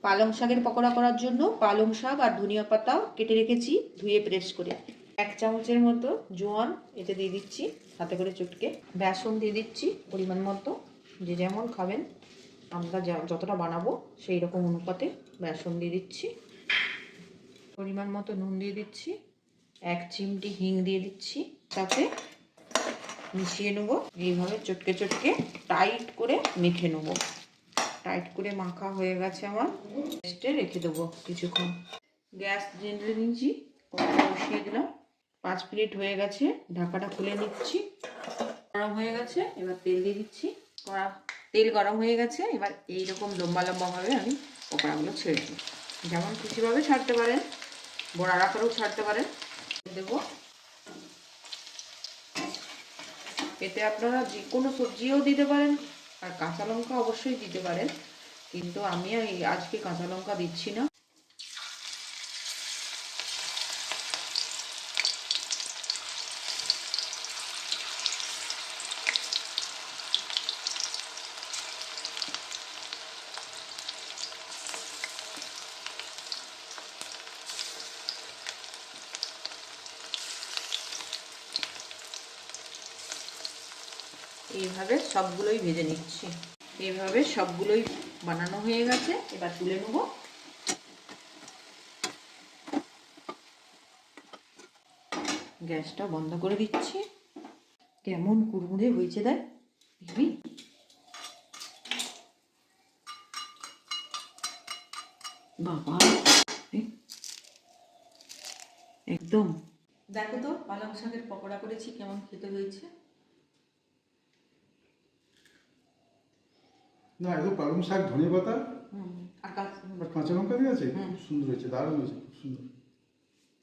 পালং শাকের পকোড়া করার জন্য পালং শাক আর ধনিয়া পাতা কেটে রেখেছি ধুয়ে প্রেস করে। 1 চামচের মতো জোয়ান এতে দিয়ে দিচ্ছি হাতে করে চটকে। বেসন দিয়ে দিচ্ছি পরিমাণ মতো, যে যেমন খাবেন আমরা যতটা বানাবো সেই রকম অনুপাতে বেসন দিয়ে দিচ্ছি। পরিমাণ মতো নুন দিয়ে দিচ্ছি, 1 চিমটি হিং দিয়ে দিচ্ছি, সাথে মিশিয়ে নেব। এইভাবে চটকে চটকে টাইট করে মেখে নেব। টাইট করে মাখা হয়ে গেছে আমার, রেস্টে রেখে দেবো কিছুক্ষণ। গ্যাস জ্বেলে নিয়েছি, কড়াই বসিয়ে দিলাম। 5 মিনিট হয়ে গেছে, ঢাকাটা খুলে নিচ্ছি। গরম হয়ে গেছে, এবার তেল দিয়ে দিচ্ছি। তেল গরম হয়ে গেছে, এবার এইরকম লম্বা লম্বাভাবে আমি পকোড়াগুলো ছেড়ে দেবো। যেমন খুশিভাবে ছাড়তে পারেন, বড়ারা করেও ছাড়তে পারেন। দেবো, এতে আপনারা যে কোনো সবজিও দিতে পারেন, আর কাঁচা লঙ্কা অবশ্যই দিতে পারেন, কিন্তু আমি আজকে কাঁচা লঙ্কা দিচ্ছি না। এইভাবে সবগুলোই ভেজে নিচ্ছি। এইভাবে সবগুলোই বানানো হয়ে গেছে, এবার তুলে নেব। গ্যাসটা বন্ধ করে দিচ্ছি। কেমন কুড়মুড়ে হয়েছে দেখ দেখবি। বাবা একদম দেখো তো পালং শাকের পকোড়া করেছি কেমন খেতে হয়েছে। না, এগুলো পালং শাক, ধনে পাতা আর আর কাঁচা লঙ্কা দিয়ে আছে, খুব সুন্দর হয়েছে, দারুণ হয়েছে, খুব সুন্দর।